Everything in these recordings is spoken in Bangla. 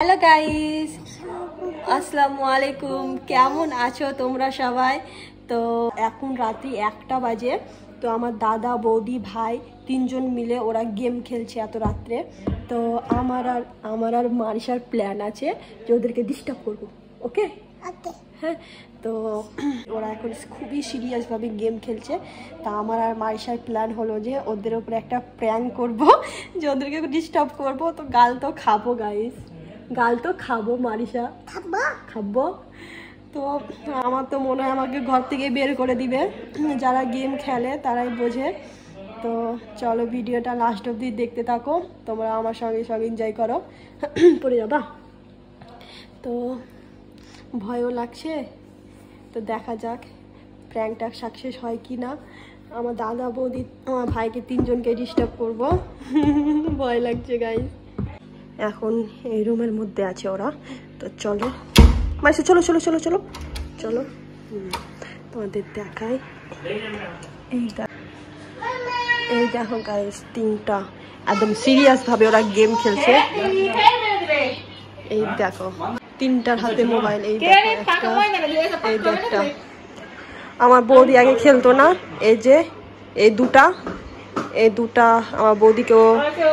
হ্যালো গাইস, আসসালামু আলাইকুম। কেমন আছো তোমরা সবাই? তো এখন রাত্রি 1টা বাজে। তো আমার দাদা, বৌদি, ভাই তিনজন মিলে ওরা গেম খেলছে এত রাত্রে। তো আমার আর মারিসার প্ল্যান আছে যে ওদেরকে ডিস্টার্ব করবো। ওকে হ্যাঁ, তো ওরা এখন খুবই সিরিয়াসভাবে গেম খেলছে। তা আমার আর মারিসার প্ল্যান হলো যে ওদের উপরে একটা প্র্যাঙ্ক করব, যে ওদেরকে ডিস্টার্ব করব। তো গাল তো খাবো গাইস, গাল তো খাবো। মারিসা খাবো। তো আমার তো মনে হয় আমাকে ঘর থেকে বের করে দিবে। যারা গেম খেলে তারাই বোঝে। তো চলো ভিডিওটা লাস্ট অবধি দেখতে থাকো, তোমরা আমার সঙ্গে সঙ্গে এনজয় করো। পড়ে যাবা তো ভয়ও লাগছে। তো দেখা যাক প্র্যাঙ্কটা সাকসেস হয় কি না। আমার দাদা, বৌদি, আমার ভাইকে তিনজনকে ডিস্টার্ব করবো। ভয় লাগছে গাইস। এখন এই রুমের মধ্যে আছে ওরা। তো চলো মাইসে, চলো চলো চলো চলো চলো তোমাদের দেখাই। এই দেখো গাইস, তিনটা একদম সিরিয়াস ভাবে ওরা গেম খেলছে। এই দেখো তিনটার হাতে মোবাইল। এই দেখো একটা, এই একটা। আমার বৌদি আগে খেলতো না। এই যে এই দুটা আমার বৌদিকেও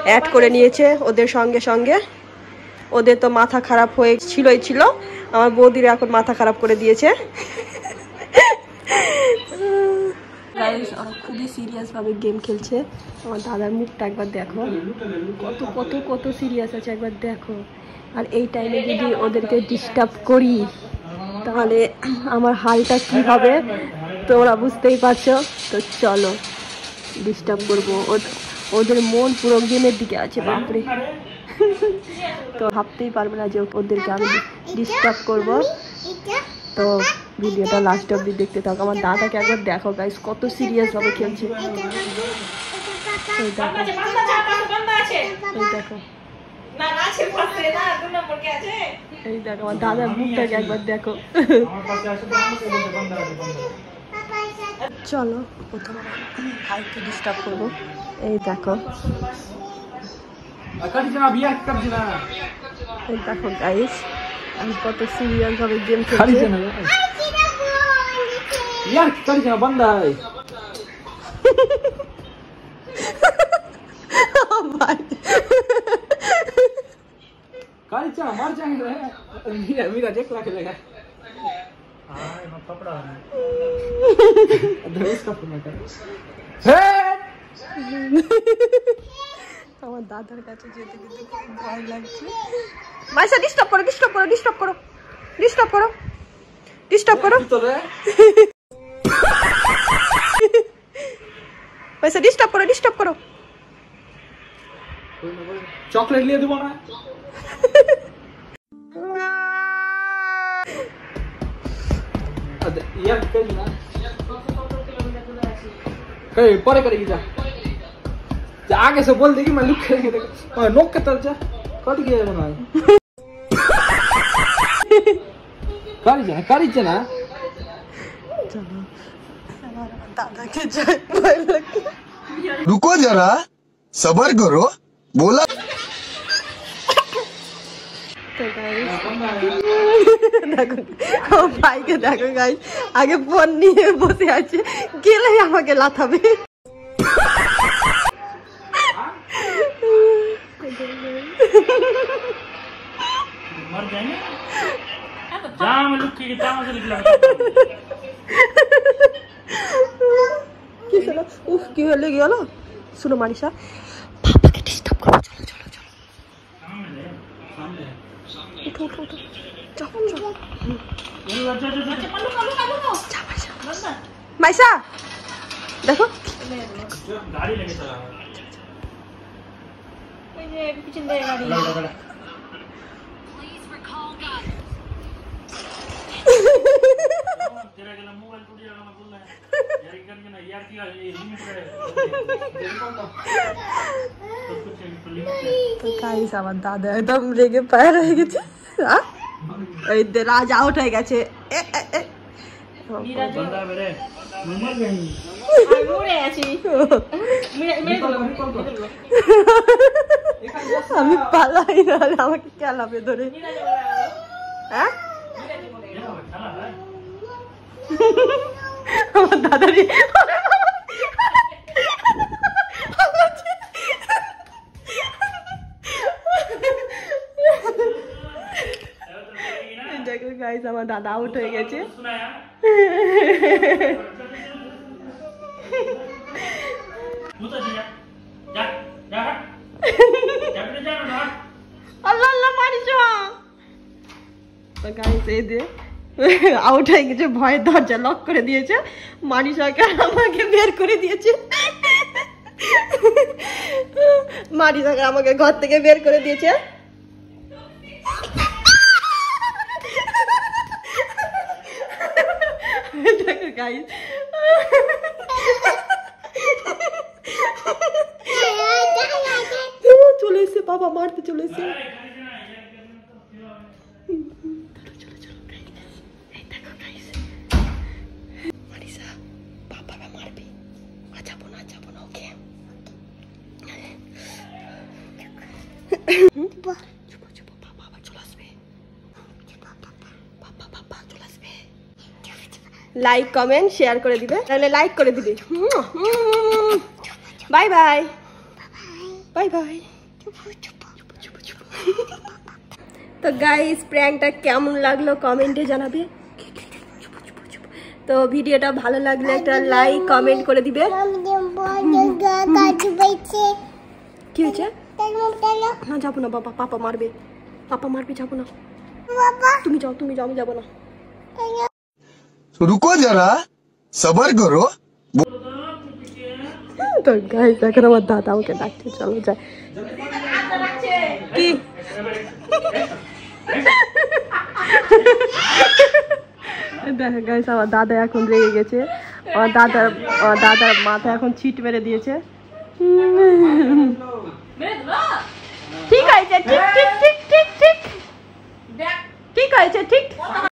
অ্যাড করে নিয়েছে ওদের সঙ্গে সঙ্গে। ওদের তো মাথা খারাপ ছিল। আমার বৌদির এখন মাথা খারাপ করে দিয়েছে। খুবই সিরিয়াস ভাবে গেম খেলছে। আমার দাদার মুখটা একবার দেখো, কত কত কত সিরিয়াস আছে একবার দেখো। আর এই টাইমে যদি ওদেরকে ডিস্টার্ব করি তাহলে আমার হালটা কি হবে তোমরা বুঝতেই পারছো। তো চলো ডিস্টার্ব করবো। ওদের মন পুরো গেমের দিকে আছে, বাপরে। তো ভাবতেই পারবে না যে ওদেরকে আমি ডিস্টার্ব করব। তো ভিডিওটা লাস্ট অবধি দেখতে থাকো। আমার দাদাকে একবার দেখো গাইস, কত সিরিয়াস ভাবে খেলছে। এই দেখো, এই দেখো, এই দেখো আমার দাদার মুখটাকে একবার দেখো। চলো প্রথমে ভাইকে ডিস্টার্ব করবো। এই দেখো, এই দেখো গাইস, আমি কত সিরিয়াস ভাবে গেম খেলছি। আমার দাদার কাছে যেতে কিন্তু খুব ভয় লাগছে। মাইসা ডিস্টার্ব করো, ডিস্টার্ব করো, ডিস্টার্ব করো, ডিস্টার্ব করো, ডিস্টার্ব করো। মাইসা ডিস্টার্ব করো, ডিস্টার্ব করো। চকলেট নিয়ে দেবো না। यार कल ना परे करेगी जा आगे से बोल देगी मैं लुक करेंगे नोक के तरफ जा कट गया बना करी ना चलो दादा के जाए भय लगे। रुको जरा सबर करो बोला। तो দেখো ভাইকে দেখো গাইস, আগে ফোন নিয়ে বসে আছে, গেলে আমাকে লাথাবে। কি শোনো, উফ কি হলে গেল। শুনো মারিসা, পাপাকে ডিস্টার্ব করো। চলো চলো চলো, উঠো উঠো উঠো, চলো চলো। মাইসা দেখো, गाड़ी लेके चला ওই যে পিছন দিয়ে গাড়ি। तेरा गला मोबाइल टूट जाएगा मैं बोल रहा है यार करके ना यार की लिमिट है তো গাইস আমার দাদা একদম রেগে পার হয়ে গেছে। এই রাজ আউট হয়ে গেছে। बंदा मेरे আমি পালাই না, আমাকে খেলাবে ধরে। হ্যাঁ আমার দাদারি দেখো গাইস, আমার দাদা আউট হয়ে গেছে। আল্লাহ আল্লাহ মারিস। তো গাইস এই যে আউট হয়ে গেছে, ভয়ে দরজা লক করে দিয়েছে। মানিসাকে আমাকে বের করে দিয়েছে, মানিসাকে আমাকে ঘর থেকে বের করে দিয়েছে। দেখো গাইস, চলে এসে বাবা মারতে চলে এসে। লাইক কমেন্ট শেয়ার করে দিবে, তাহলে লাইক করে দিবে। Bye bye bye bye. তো গাইস, প্র্যাঙ্কটা কেমন লাগলো কমেন্টে জানাবে। তো ভিডিওটা ভালো লাগলে একটা লাইক কমেন্ট করে দিবে। কি হয়েছে? না যাবো না বাবা, পাপা মারবে, পাপা মারবে, যাবো না। তুমি যাও, তুমি যাও, আমি যাবো না। रुको जरा सबर करो। তো গাইস, এখন আমার দাদা আমাকে ডাকছে, চলো যাই। কি দেখো গাইস, আমার দাদা এখন রেগে গেছে। আমার দাদার মাথা এখন ছিট মেরে দিয়েছে। ঠিক আছে, ঠিক ঠিক ঠিক ঠিক ঠিক ঠিক হয়েছে, ঠিক